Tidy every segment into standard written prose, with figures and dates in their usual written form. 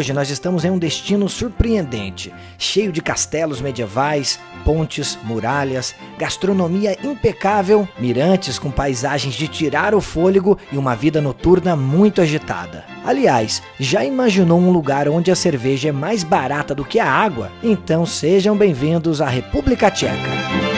hoje nós estamos em um destino surpreendente, cheio de castelos medievais, pontes, muralhas, gastronomia impecável, mirantes com paisagens de tirar o fôlego e uma vida noturna muito agitada. Aliás, já imaginou um lugar onde a cerveja é mais barata do que a água? Então sejam bem-vindos à República Tcheca.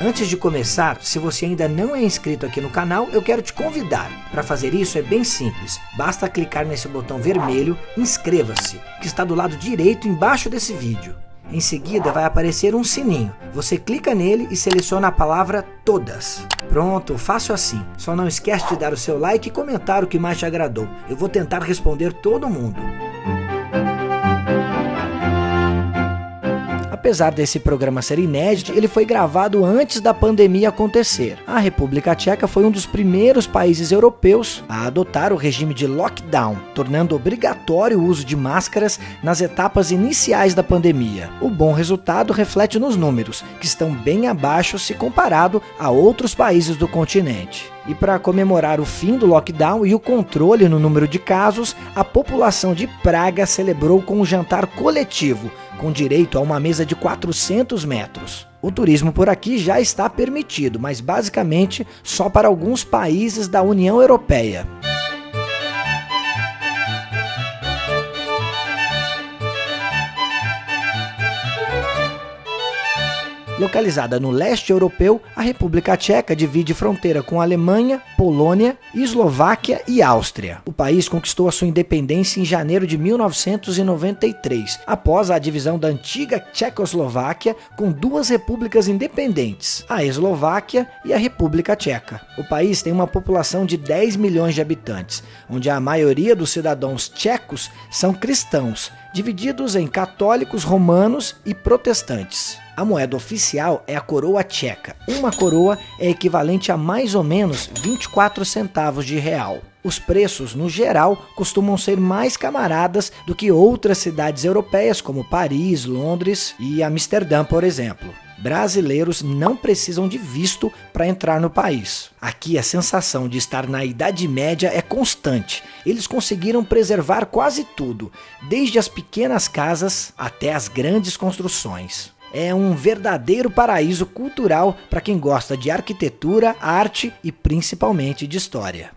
Antes de começar, se você ainda não é inscrito aqui no canal, eu quero te convidar. Para fazer isso é bem simples, basta clicar nesse botão vermelho, inscreva-se, que está do lado direito embaixo desse vídeo. Em seguida vai aparecer um sininho, você clica nele e seleciona a palavra Todas. Pronto, fácil assim, só não esquece de dar o seu like e comentar o que mais te agradou, eu vou tentar responder todo mundo. Apesar desse programa ser inédito, ele foi gravado antes da pandemia acontecer. A República Tcheca foi um dos primeiros países europeus a adotar o regime de lockdown, tornando obrigatório o uso de máscaras nas etapas iniciais da pandemia. O bom resultado reflete nos números, que estão bem abaixo se comparado a outros países do continente. E para comemorar o fim do lockdown e o controle no número de casos, a população de Praga celebrou com um jantar coletivo, com direito a uma mesa de 400 metros. O turismo por aqui já está permitido, mas basicamente só para alguns países da União Europeia. Localizada no leste europeu, a República Tcheca divide fronteira com a Alemanha, Polônia, Eslováquia e Áustria. O país conquistou a sua independência em janeiro de 1993, após a divisão da antiga Tchecoslováquia com duas repúblicas independentes, a Eslováquia e a República Tcheca. O país tem uma população de 10 milhões de habitantes, onde a maioria dos cidadãos tchecos são cristãos, divididos em católicos, romanos e protestantes. A moeda oficial é a coroa tcheca. Uma coroa é equivalente a mais ou menos 24 centavos de real. Os preços, no geral, costumam ser mais camaradas do que outras cidades europeias como Paris, Londres e Amsterdã, por exemplo. Brasileiros não precisam de visto para entrar no país. Aqui a sensação de estar na Idade Média é constante. Eles conseguiram preservar quase tudo, desde as pequenas casas até as grandes construções. É um verdadeiro paraíso cultural para quem gosta de arquitetura, arte e principalmente de história.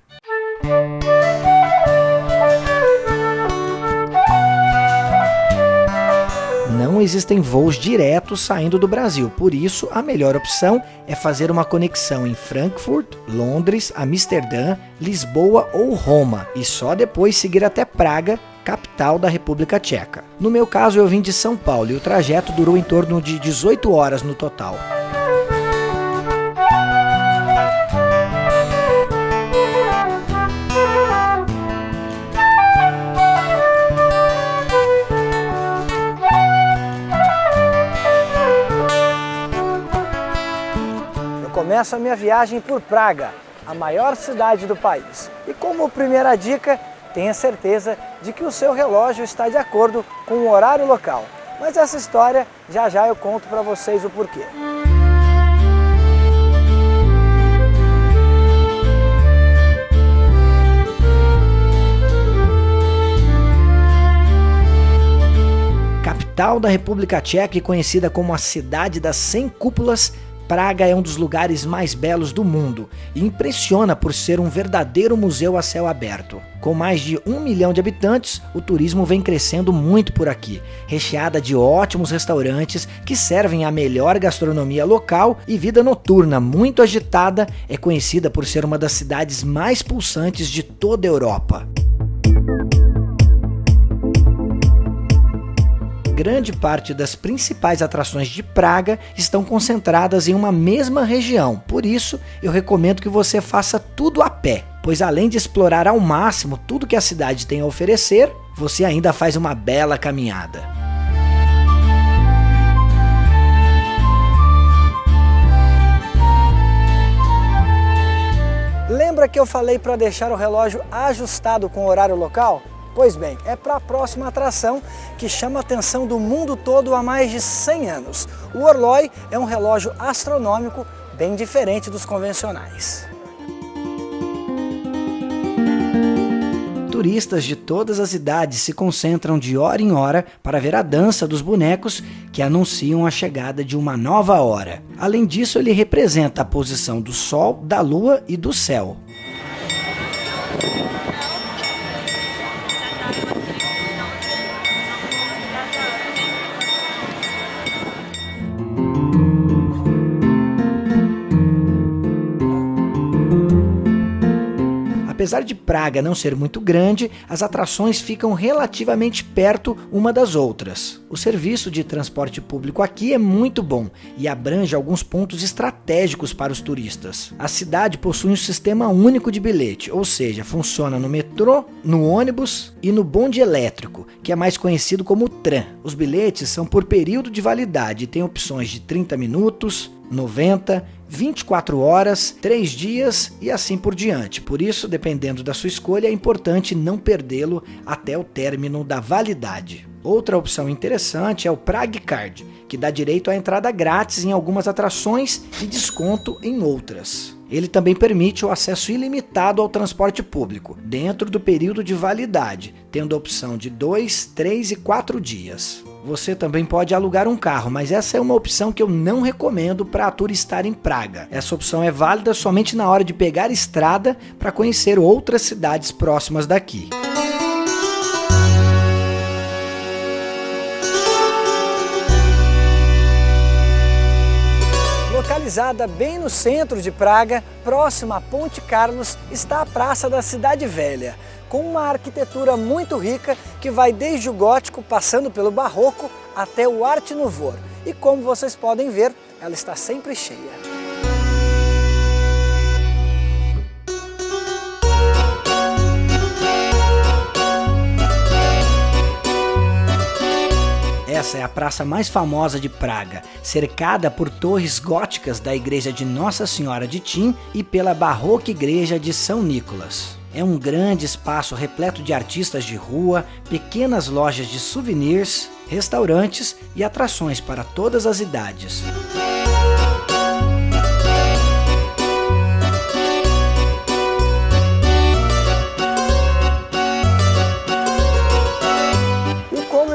Não existem voos diretos saindo do Brasil, por isso a melhor opção é fazer uma conexão em Frankfurt, Londres, Amsterdã, Lisboa ou Roma e só depois seguir até Praga, capital da República Tcheca. No meu caso eu vim de São Paulo e o trajeto durou em torno de 18 horas no total. Começo a minha viagem por Praga, a maior cidade do país. E como primeira dica, tenha certeza de que o seu relógio está de acordo com o horário local. Mas essa história, já já eu conto para vocês o porquê. Capital da República Tcheca e conhecida como a cidade das 100 cúpulas, Praga é um dos lugares mais belos do mundo e impressiona por ser um verdadeiro museu a céu aberto. Com mais de 1 milhão de habitantes, o turismo vem crescendo muito por aqui, recheada de ótimos restaurantes que servem a melhor gastronomia local e vida noturna muito agitada, é conhecida por ser uma das cidades mais pulsantes de toda a Europa. Grande parte das principais atrações de Praga estão concentradas em uma mesma região, por isso eu recomendo que você faça tudo a pé, pois além de explorar ao máximo tudo que a cidade tem a oferecer, você ainda faz uma bela caminhada. Lembra que eu falei para deixar o relógio ajustado com o horário local? Pois bem, é para a próxima atração que chama a atenção do mundo todo há mais de 100 anos. O Orloj é um relógio astronômico bem diferente dos convencionais. turistas de todas as idades se concentram de hora em hora para ver a dança dos bonecos que anunciam a chegada de uma nova hora. Além disso, ele representa a posição do Sol, da Lua e do céu. Apesar de Praga não ser muito grande, as atrações ficam relativamente perto uma das outras. O serviço de transporte público aqui é muito bom e abrange alguns pontos estratégicos para os turistas. A cidade possui um sistema único de bilhete, ou seja, funciona no metrô, no ônibus e no bonde elétrico, que é mais conhecido como tram. Os bilhetes são por período de validade e têm opções de 30 minutos, 90, 24 horas, 3 dias e assim por diante. Por isso, dependendo da sua escolha, é importante não perdê-lo até o término da validade. Outra opção interessante é o Prague Card, que dá direito à entrada grátis em algumas atrações e desconto em outras. Ele também permite o acesso ilimitado ao transporte público, dentro do período de validade, tendo a opção de 2, 3 e 4 dias. Você também pode alugar um carro, mas essa é uma opção que eu não recomendo para turistar em Praga. Essa opção é válida somente na hora de pegar estrada para conhecer outras cidades próximas daqui. Localizada bem no centro de Praga, próxima à Ponte Carlos, está a Praça da Cidade Velha, com uma arquitetura muito rica que vai desde o gótico, passando pelo barroco, até o Art Nouveau. E como vocês podem ver, ela está sempre cheia. Essa é a praça mais famosa de Praga, cercada por torres góticas da igreja de Nossa Senhora de Tim e pela barroca igreja de São Nicolas. É um grande espaço repleto de artistas de rua, pequenas lojas de souvenirs, restaurantes e atrações para todas as idades.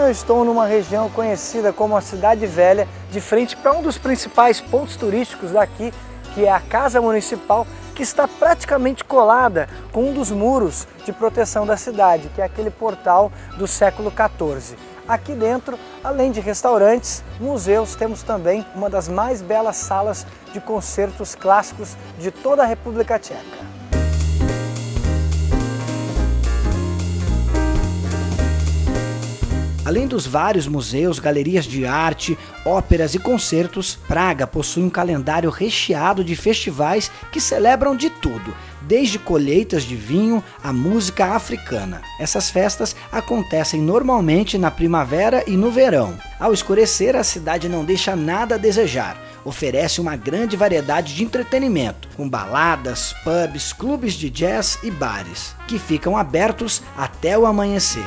Eu estou numa região conhecida como a Cidade Velha, de frente para um dos principais pontos turísticos daqui, que é a Casa Municipal, que está praticamente colada com um dos muros de proteção da cidade, que é aquele portal do século XIV. Aqui dentro, além de restaurantes, museus, temos também uma das mais belas salas de concertos clássicos de toda a República Tcheca. Além dos vários museus, galerias de arte, óperas e concertos, Praga possui um calendário recheado de festivais que celebram de tudo, desde colheitas de vinho à música africana. Essas festas acontecem normalmente na primavera e no verão. Ao escurecer, a cidade não deixa nada a desejar. Oferece uma grande variedade de entretenimento, com baladas, pubs, clubes de jazz e bares, que ficam abertos até o amanhecer.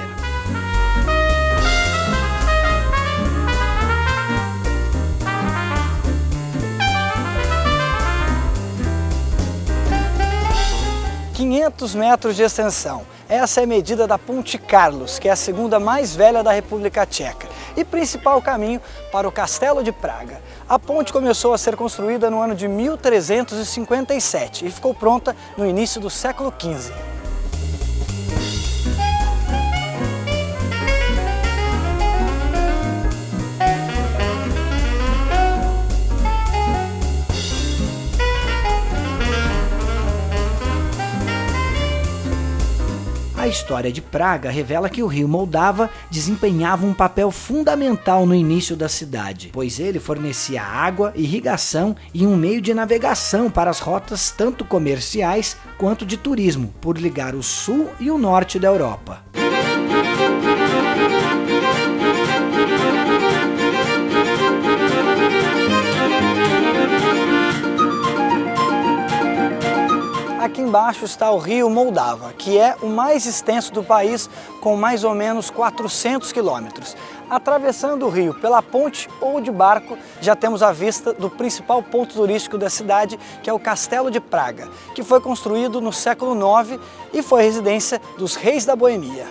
metros de extensão. Essa é a medida da Ponte Carlos, que é a segunda mais velha da República Tcheca e principal caminho para o Castelo de Praga. A ponte começou a ser construída no ano de 1357 e ficou pronta no início do século XV. A história de Praga revela que o rio Moldava desempenhava um papel fundamental no início da cidade, pois ele fornecia água, irrigação e um meio de navegação para as rotas tanto comerciais quanto de turismo, por ligar o sul e o norte da Europa. Aqui embaixo está o rio Moldava, que é o mais extenso do país, com mais ou menos 400 quilômetros. Atravessando o rio pela ponte ou de barco, já temos a vista do principal ponto turístico da cidade, que é o Castelo de Praga, que foi construído no século IX e foi residência dos reis da Boemia.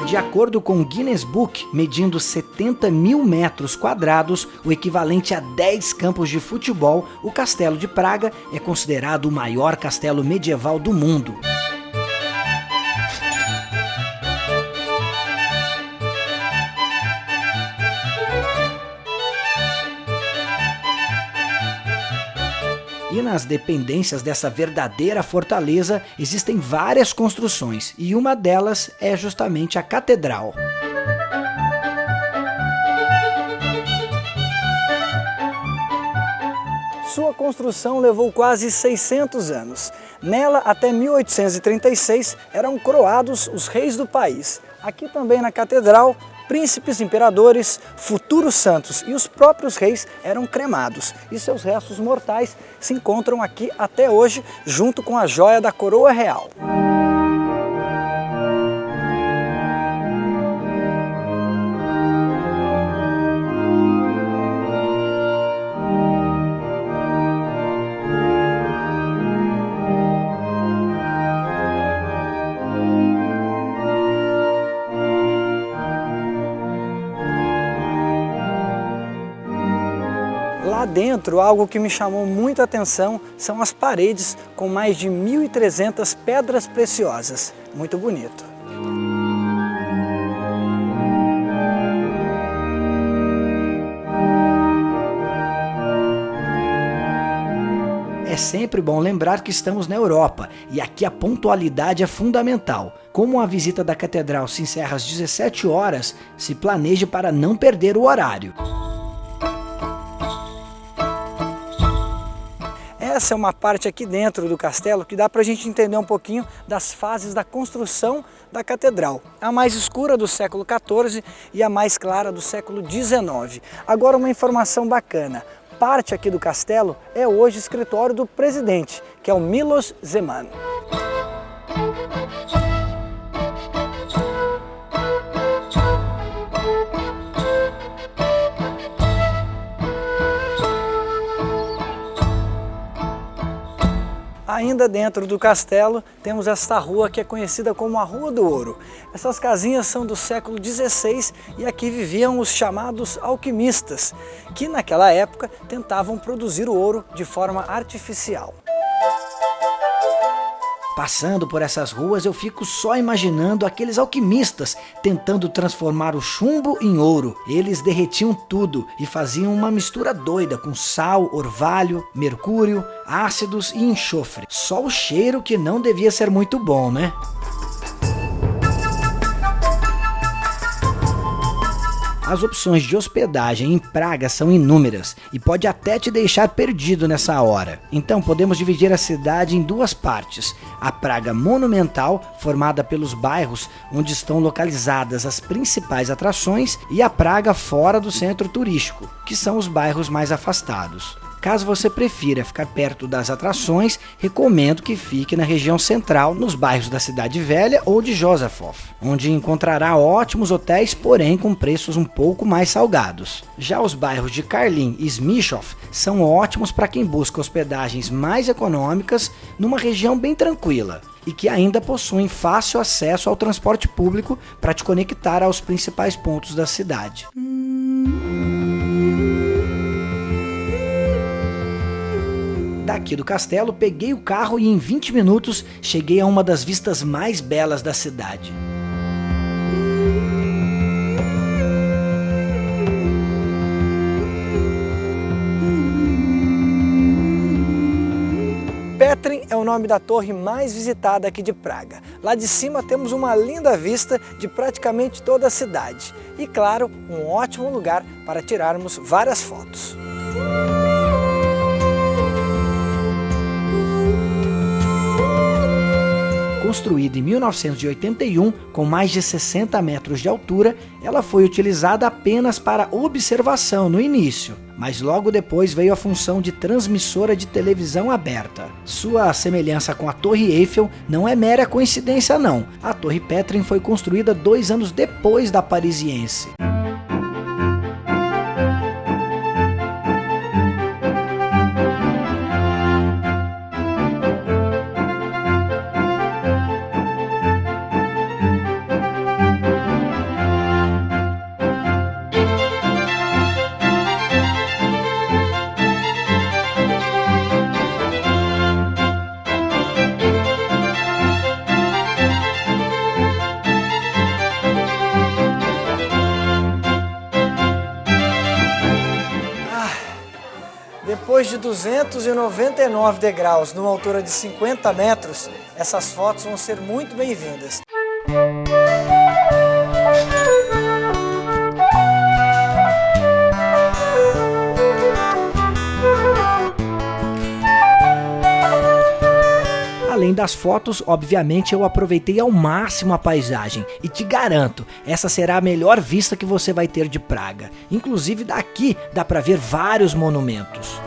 De acordo com o Guinness Book, medindo 70 mil metros quadrados, o equivalente a 10 campos de futebol, o Castelo de Praga é considerado o maior castelo medieval do mundo. E nas dependências dessa verdadeira fortaleza existem várias construções, e uma delas é justamente a catedral. Sua construção levou quase 600 anos. Nela, até 1836, eram coroados os reis do país. Aqui também na catedral, príncipes, imperadores, futuros santos e os próprios reis eram cremados. E seus restos mortais se encontram aqui até hoje, junto com a joia da coroa real. Lá dentro, algo que me chamou muita atenção são as paredes com mais de 1.300 pedras preciosas. Muito bonito. É sempre bom lembrar que estamos na Europa e aqui a pontualidade é fundamental. Como a visita da catedral se encerra às 17 horas, se planeje para não perder o horário. Essa é uma parte aqui dentro do castelo que dá para a gente entender um pouquinho das fases da construção da catedral. A mais escura do século XIV e a mais clara do século XIX. Agora uma informação bacana. Parte aqui do castelo é hoje o escritório do presidente, que é o Miloš Zeman. Ainda dentro do castelo temos esta rua que é conhecida como a Rua do Ouro. Essas casinhas são do século XVI e aqui viviam os chamados alquimistas, que naquela época tentavam produzir o ouro de forma artificial. Passando por essas ruas eu fico só imaginando aqueles alquimistas tentando transformar o chumbo em ouro. Eles derretiam tudo e faziam uma mistura doida com sal, orvalho, mercúrio, ácidos e enxofre. Só o cheiro que não devia ser muito bom, né? As opções de hospedagem em Praga são inúmeras e pode até te deixar perdido nessa hora. Então podemos dividir a cidade em duas partes. A Praga monumental, formada pelos bairros onde estão localizadas as principais atrações, e a Praga fora do centro turístico, que são os bairros mais afastados. Caso você prefira ficar perto das atrações, recomendo que fique na região central, nos bairros da Cidade Velha ou de Józefov, onde encontrará ótimos hotéis, porém com preços um pouco mais salgados. Já os bairros de Karlin e Zmiszów são ótimos para quem busca hospedagens mais econômicas numa região bem tranquila e que ainda possuem fácil acesso ao transporte público para te conectar aos principais pontos da cidade. Daqui do castelo, peguei o carro e em 20 minutos cheguei a uma das vistas mais belas da cidade. Petrin é o nome da torre mais visitada aqui de Praga. Lá de cima temos uma linda vista de praticamente toda a cidade. E claro, um ótimo lugar para tirarmos várias fotos. construída em 1981, com mais de 60 metros de altura, ela foi utilizada apenas para observação no início, mas logo depois veio a função de transmissora de televisão aberta. Sua semelhança com a Torre Eiffel não é mera coincidência não. A Torre Petrin foi construída 2 anos depois da parisiense. Depois de 299 degraus numa altura de 50 metros, essas fotos vão ser muito bem-vindas. Além das fotos, obviamente eu aproveitei ao máximo a paisagem e te garanto, essa será a melhor vista que você vai ter de Praga. Inclusive daqui dá para ver vários monumentos.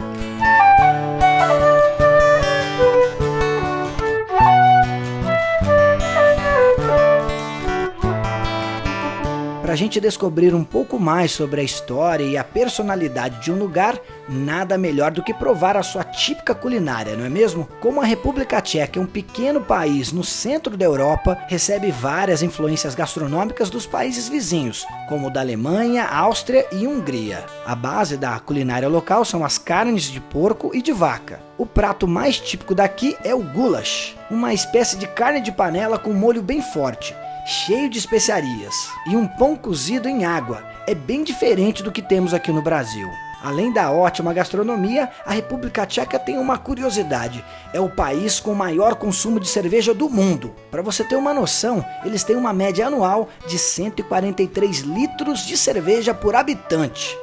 Para a gente descobrir um pouco mais sobre a história e a personalidade de um lugar, nada melhor do que provar a sua típica culinária, não é mesmo? Como a República Tcheca é um pequeno país no centro da Europa, recebe várias influências gastronômicas dos países vizinhos, como da Alemanha, Áustria e Hungria. A base da culinária local são as carnes de porco e de vaca. O prato mais típico daqui é o goulash, uma espécie de carne de panela com molho bem forte, cheio de especiarias, e um pão cozido em água. É bem diferente do que temos aqui no Brasil. Além da ótima gastronomia, a República Tcheca tem uma curiosidade. É o país com o maior consumo de cerveja do mundo. Para você ter uma noção, eles têm uma média anual de 143 litros de cerveja por habitante.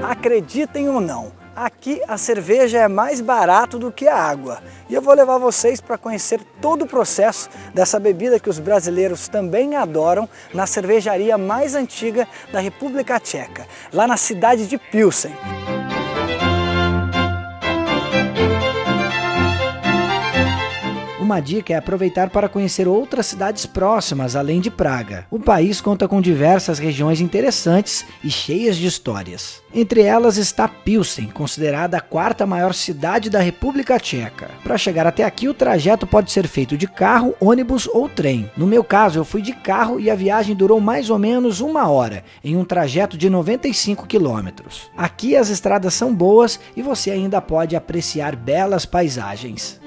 Acreditem ou não, aqui a cerveja é mais barato do que a água. E eu vou levar vocês para conhecer todo o processo dessa bebida que os brasileiros também adoram na cervejaria mais antiga da República Tcheca, lá na cidade de Pilsen. Uma dica é aproveitar para conhecer outras cidades próximas, além de Praga. O país conta com diversas regiões interessantes e cheias de histórias. Entre elas está Pilsen, considerada a 4ª maior cidade da República Tcheca. Para chegar até aqui, o trajeto pode ser feito de carro, ônibus ou trem. No meu caso, eu fui de carro e a viagem durou mais ou menos 1 hora, em um trajeto de 95 quilômetros. Aqui as estradas são boas e você ainda pode apreciar belas paisagens.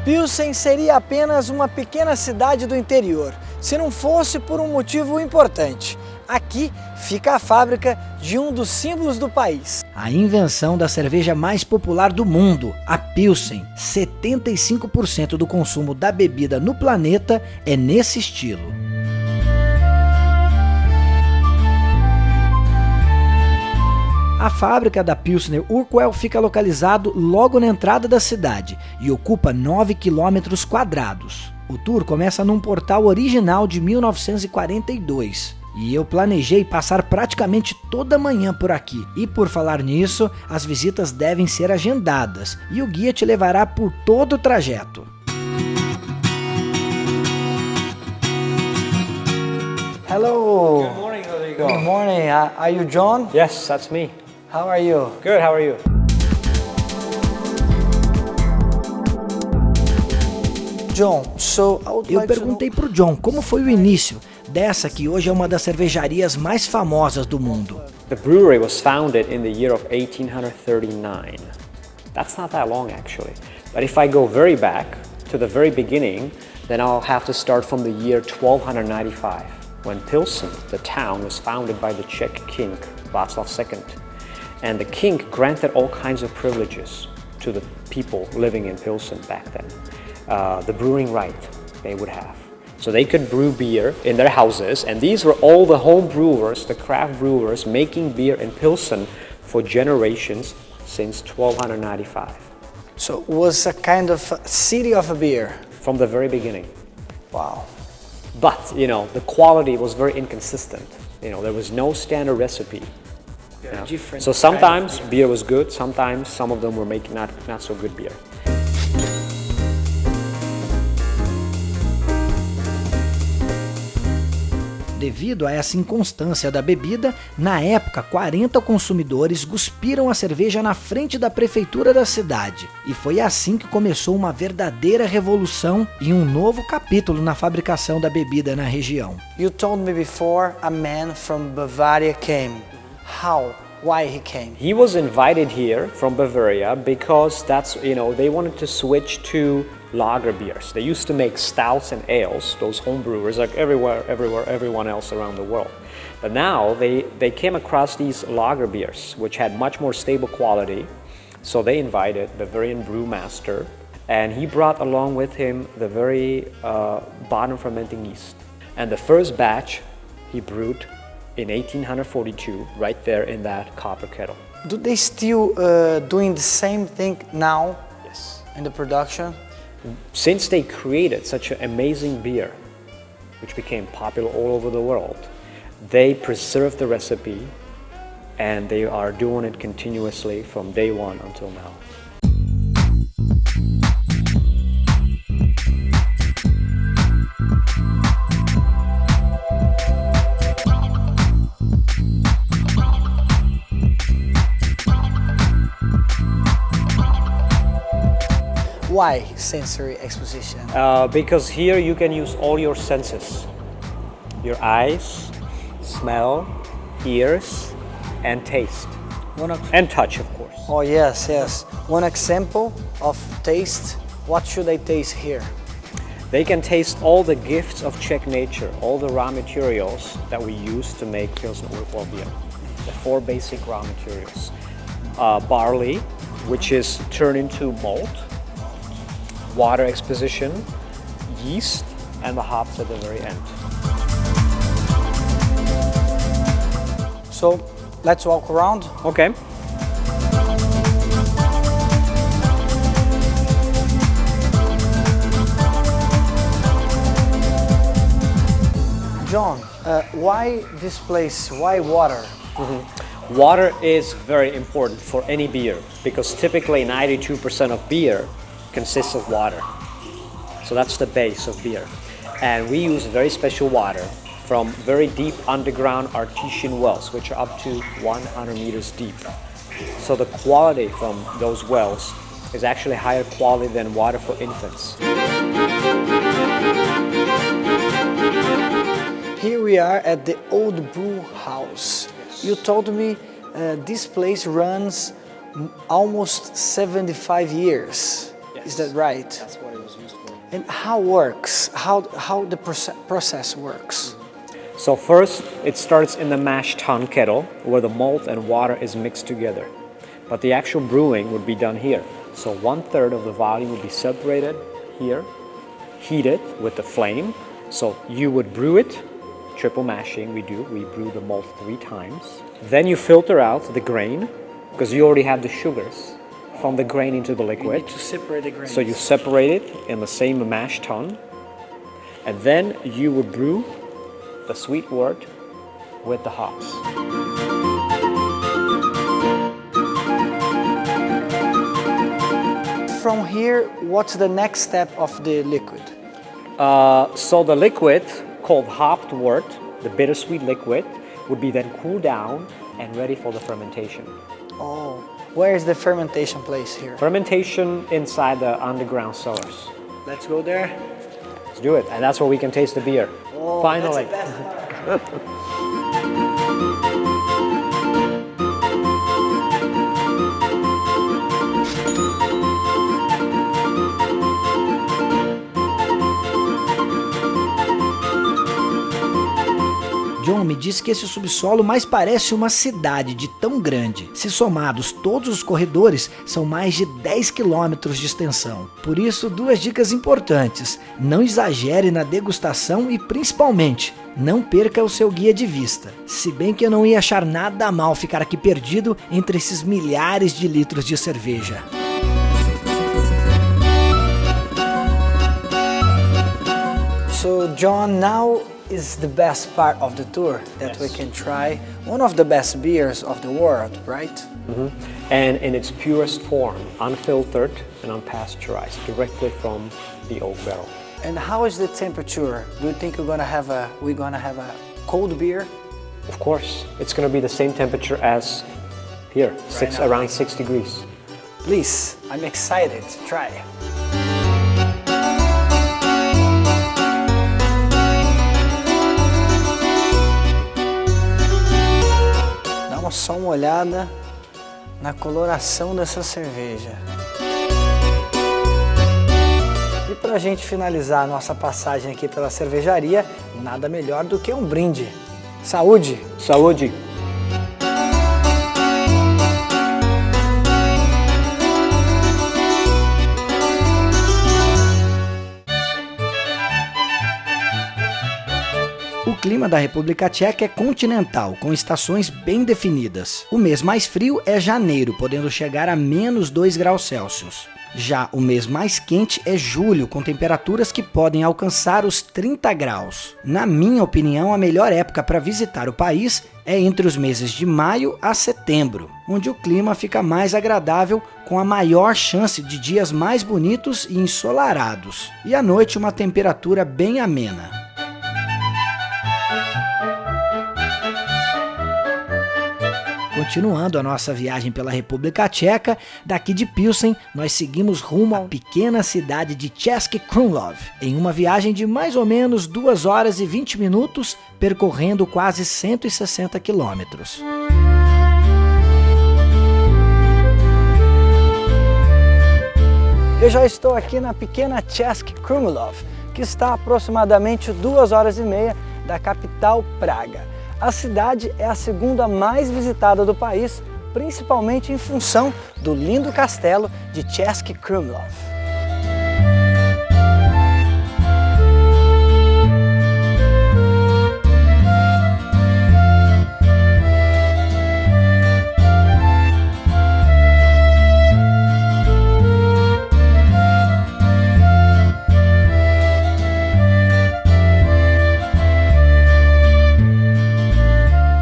Pilsen seria apenas uma pequena cidade do interior, se não fosse por um motivo importante. Aqui fica a fábrica de um dos símbolos do país. A invenção da cerveja mais popular do mundo, a Pilsen. 75% do consumo da bebida no planeta é nesse estilo. A fábrica da Pilsner Urquell fica localizado logo na entrada da cidade e ocupa 9 quilômetros quadrados. O tour começa num portal original de 1942 e eu planejei passar praticamente toda manhã por aqui. E por falar nisso, as visitas devem ser agendadas e o guia te levará por todo o trajeto. Hello. Good morning, Rodrigo. Good morning. Are you John? Yes, that's me. How are you? Good, how are you? John, eu perguntei pro John como foi o início dessa que hoje é uma das cervejarias mais famosas do mundo. The brewery was founded in the year of 1839. That's not that long actually. But if I go very back to the very beginning, then I'll have to start from the year 1295. when Pilsen, the town, was founded by the Czech king Václav II. And the king granted all kinds of privileges to the people living in Pilsen back then. The brewing right they would have. So they could brew beer in their houses, and these were all the home brewers, the craft brewers, making beer in Pilsen for generations since 1295. So it was a kind of city of a beer. From the very beginning. Wow. But, the quality was very inconsistent. There was no standard recipe. Different. So sometimes beer was good, sometimes some of them were making not so good beer. Devido a essa inconstância da bebida, na época 40 consumidores cuspiram a cerveja na frente da prefeitura da cidade. E foi assim que começou uma verdadeira revolução e um novo capítulo na fabricação da bebida na região. You told me before a man from Bavaria came. How? Why he came? He was invited here from Bavaria because they wanted to switch to lager beers. They used to make stouts and ales, those home brewers, like everyone else around the world. But now they came across these lager beers, which had much more stable quality. So they invited Bavarian brewmaster, and he brought along with him the very bottom fermenting yeast. And the first batch he brewed in 1842, right there in that copper kettle. Do they still doing the same thing now? Yes. In the production? Since they created such an amazing beer, which became popular all over the world, they preserved the recipe and they are doing it continuously from day one until now. Why sensory exposition? Because here you can use all your senses. Your eyes, smell, ears, and taste. And touch, of course. Oh yes. One example of taste. What should I taste here? They can taste all the gifts of Czech nature, all the raw materials that we use to make Pilsner Urquell beer. The 4 basic raw materials. Barley, which is turned into malt. Water exposition, yeast, and the hops at the very end. So let's walk around. Okay. John, why this place? Why water? Water is very important for any beer because typically 92% of beer consists of water. So that's the base of beer. And we use very special water from very deep underground artesian wells, which are up to 100 meters deep. So the quality from those wells is actually higher quality than water for infants. Here we are at the old brew house. You told me this place runs almost 75 years. Is that right? That's what it was used for. And how works? How the process works? So first, it starts in the mash tun kettle where the malt and water is mixed together. But the actual brewing would be done here. So 1/3 of the volume would be separated here, heated with the flame. So you would brew it, triple mashing we brew the malt 3 times. Then you filter out the grain because you already have the sugars from the grain into the liquid. You need to separate the grains. So you separate it in the same mash tun, and then you would brew the sweet wort with the hops. From here, what's the next step of the liquid? So the liquid, called hopped wort, the bittersweet liquid, would be then cooled down and ready for the fermentation. Oh, where is the fermentation place here? Fermentation inside the underground cellars. Let's go there. Let's do it, and that's where we can taste the beer. Oh, Finally. That's the best part. me disse que esse subsolo mais parece uma cidade de tão grande. Se somados todos os corredores, são mais de 10 quilômetros de extensão. Por isso, duas dicas importantes: não exagere na degustação e, principalmente, não perca o seu guia de vista. Se bem que eu não ia achar nada mal ficar aqui perdido entre esses milhares de litros de cerveja. So John, now is the best part of the tour that we can try one of the best beers of the world, right? Mm-hmm. And in its purest form, unfiltered and unpasteurized, directly from the oak barrel. And how is the temperature? Do you think we're gonna have a cold beer? Of course, it's going to be the same temperature as here, around 6 degrees. Please, I'm excited to try. Dá só uma olhada na coloração dessa cerveja. E para a gente finalizar a nossa passagem aqui pela cervejaria, nada melhor do que um brinde. Saúde! Saúde! O clima da República Tcheca é continental, com estações bem definidas. O mês mais frio é janeiro, podendo chegar a menos 2 graus Celsius. Já o mês mais quente é julho, com temperaturas que podem alcançar os 30 graus. Na minha opinião, a melhor época para visitar o país é entre os meses de maio a setembro, onde o clima fica mais agradável, com a maior chance de dias mais bonitos e ensolarados, e à noite uma temperatura bem amena. Continuando a nossa viagem pela República Tcheca, daqui de Pilsen, nós seguimos rumo à pequena cidade de Český Krumlov, em uma viagem de mais ou menos 2 horas e 20 minutos, percorrendo quase 160 quilômetros. Eu já estou aqui na pequena Český Krumlov, que está a aproximadamente 2 horas e meia da capital Praga. A cidade é a segunda mais visitada do país, principalmente em função do lindo castelo de Český Krumlov.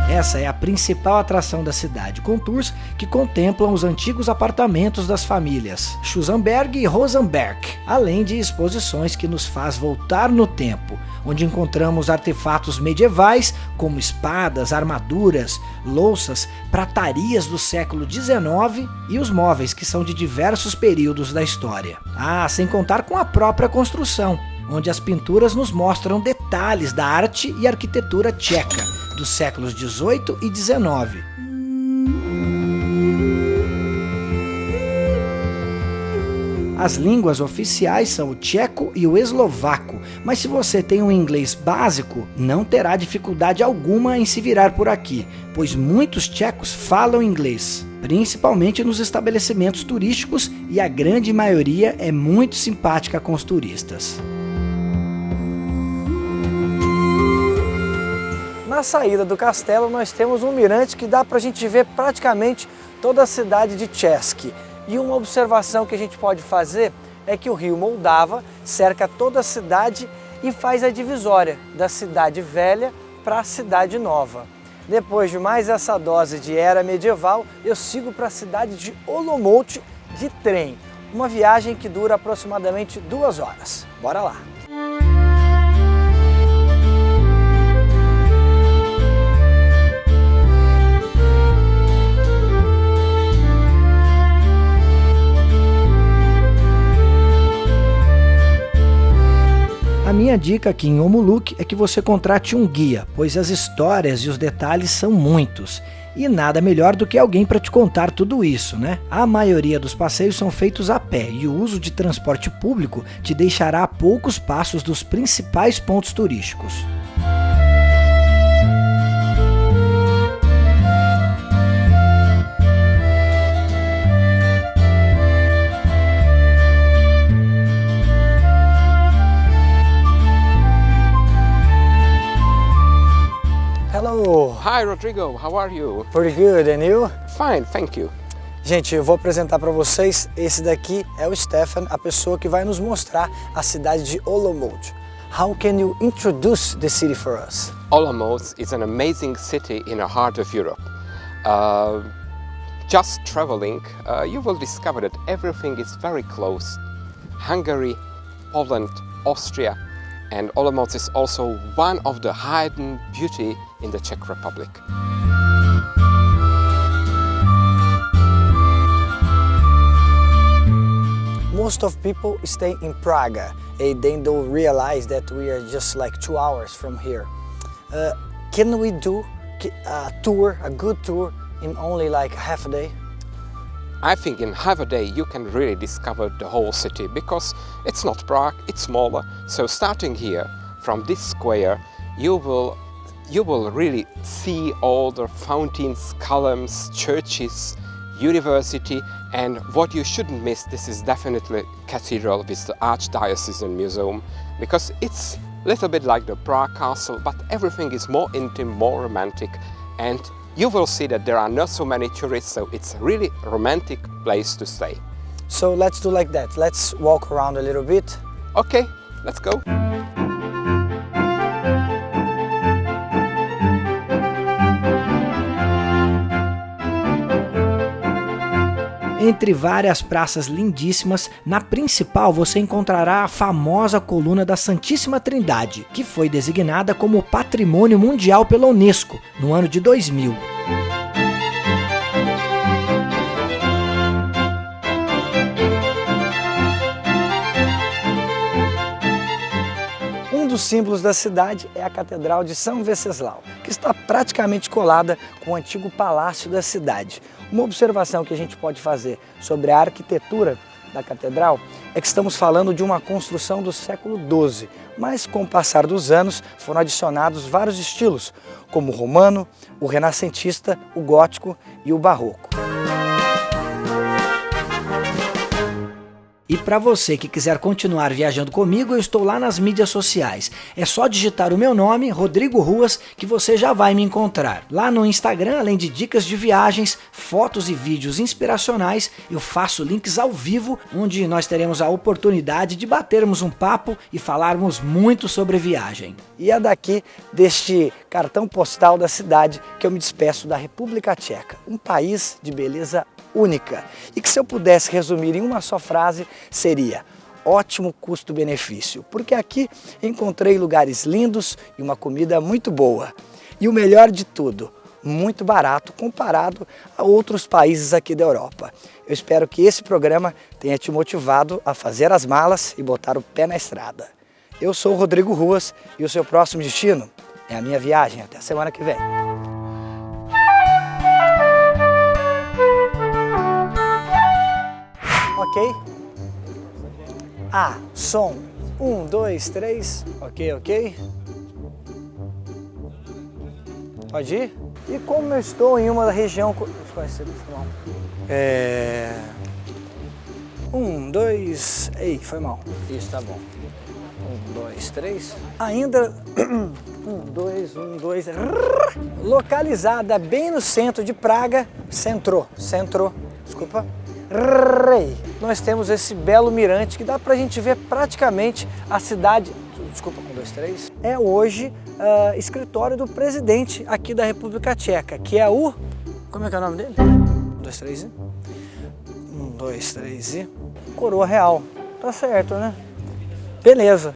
Essa é a principal atração da cidade, com tours que contemplam os antigos apartamentos das famílias Schusenberg e Rosenberg, além de exposições que nos faz voltar no tempo, onde encontramos artefatos medievais como espadas, armaduras, louças, pratarias do século XIX e os móveis que são de diversos períodos da história. Sem contar com a própria construção, onde as pinturas nos mostram detalhes da arte e arquitetura tcheca dos séculos XVIII e XIX. As línguas oficiais são o tcheco e o eslovaco, mas se você tem um inglês básico, não terá dificuldade alguma em se virar por aqui, pois muitos tchecos falam inglês, principalmente nos estabelecimentos turísticos, e a grande maioria é muito simpática com os turistas. Na saída do castelo nós temos um mirante que dá para a gente ver praticamente toda a cidade de Český. E uma observação que a gente pode fazer é que o rio Moldava cerca toda a cidade e faz a divisória da cidade velha para a cidade nova. Depois de mais essa dose de era medieval, eu sigo para a cidade de Olomouc de trem. Uma viagem que dura aproximadamente 2 horas. Bora lá! A minha dica aqui em Omuluk é que você contrate um guia, pois as histórias e os detalhes são muitos. E nada melhor do que alguém para te contar tudo isso, né? A maioria dos passeios são feitos a pé e o uso de transporte público te deixará a poucos passos dos principais pontos turísticos. Hi Rodrigo, how are you? Pretty good, and you? Fine, thank you. Gente, eu vou apresentar para vocês, esse daqui é o Stefan, a pessoa que vai nos mostrar a cidade de Olomouc. How can you introduce the city for us? Olomouc is an amazing city in the heart of Europe. Just traveling, you will discover that everything is very close. Hungary, Poland, Austria, and Olomouc is also one of the hidden beauty in the Czech Republic. Most of people stay in Praga and they don't realize that we are just like 2 hours from here. Can we do a tour, a good tour, in only like half a day? I think in half a day you can really discover the whole city because it's not Prague, it's smaller. So starting here from this square, you will really see all the fountains, columns, churches, university, and what you shouldn't miss, this is definitely cathedral with the Archdiocesan Museum, because it's a little bit like the Prague Castle, but everything is more intimate, more romantic, and you will see that there are not so many tourists, so it's a really romantic place to stay. So let's do like that. Let's walk around a little bit. Okay, let's go. Entre várias praças lindíssimas, na principal você encontrará a famosa coluna da Santíssima Trindade, que foi designada como Patrimônio Mundial pela Unesco no ano de 2000. Um dos símbolos da cidade é a Catedral de São Venceslau, que está praticamente colada com o antigo palácio da cidade. Uma observação que a gente pode fazer sobre a arquitetura da catedral é que estamos falando de uma construção do século XII, mas com o passar dos anos foram adicionados vários estilos, como o romano, o renascentista, o gótico e o barroco. E para você que quiser continuar viajando comigo, eu estou lá nas mídias sociais. É só digitar o meu nome, Rodrigo Ruas, que você já vai me encontrar. Lá no Instagram, além de dicas de viagens, fotos e vídeos inspiracionais, eu faço links ao vivo, onde nós teremos a oportunidade de batermos um papo e falarmos muito sobre viagem. E é daqui, deste cartão postal da cidade, que eu me despeço da República Tcheca, um país de beleza única. E que se eu pudesse resumir em uma só frase, seria ótimo custo-benefício, porque aqui encontrei lugares lindos e uma comida muito boa. E o melhor de tudo, muito barato comparado a outros países aqui da Europa. Eu espero que esse programa tenha te motivado a fazer as malas e botar o pé na estrada. Eu sou o Rodrigo Ruas e o seu próximo destino é a minha viagem. Até a semana que vem. Ok? Som. 1, 2, 3. Ok. Pode ir? E como eu estou em uma região... 1, 2... Ei, foi mal. Isso, tá bom. 1, 2, 3. Ainda... 1, 2... Localizada bem no centro de Praga. Centro. Desculpa. Nós temos esse belo mirante que dá pra gente ver praticamente a cidade. Desculpa, 1, 2, 3. É hoje escritório do presidente aqui da República Tcheca, que é o... Como é que é o nome dele? 1, 2, 3 e... 1, 2, 3 e... Coroa Real. Tá certo, né? Beleza.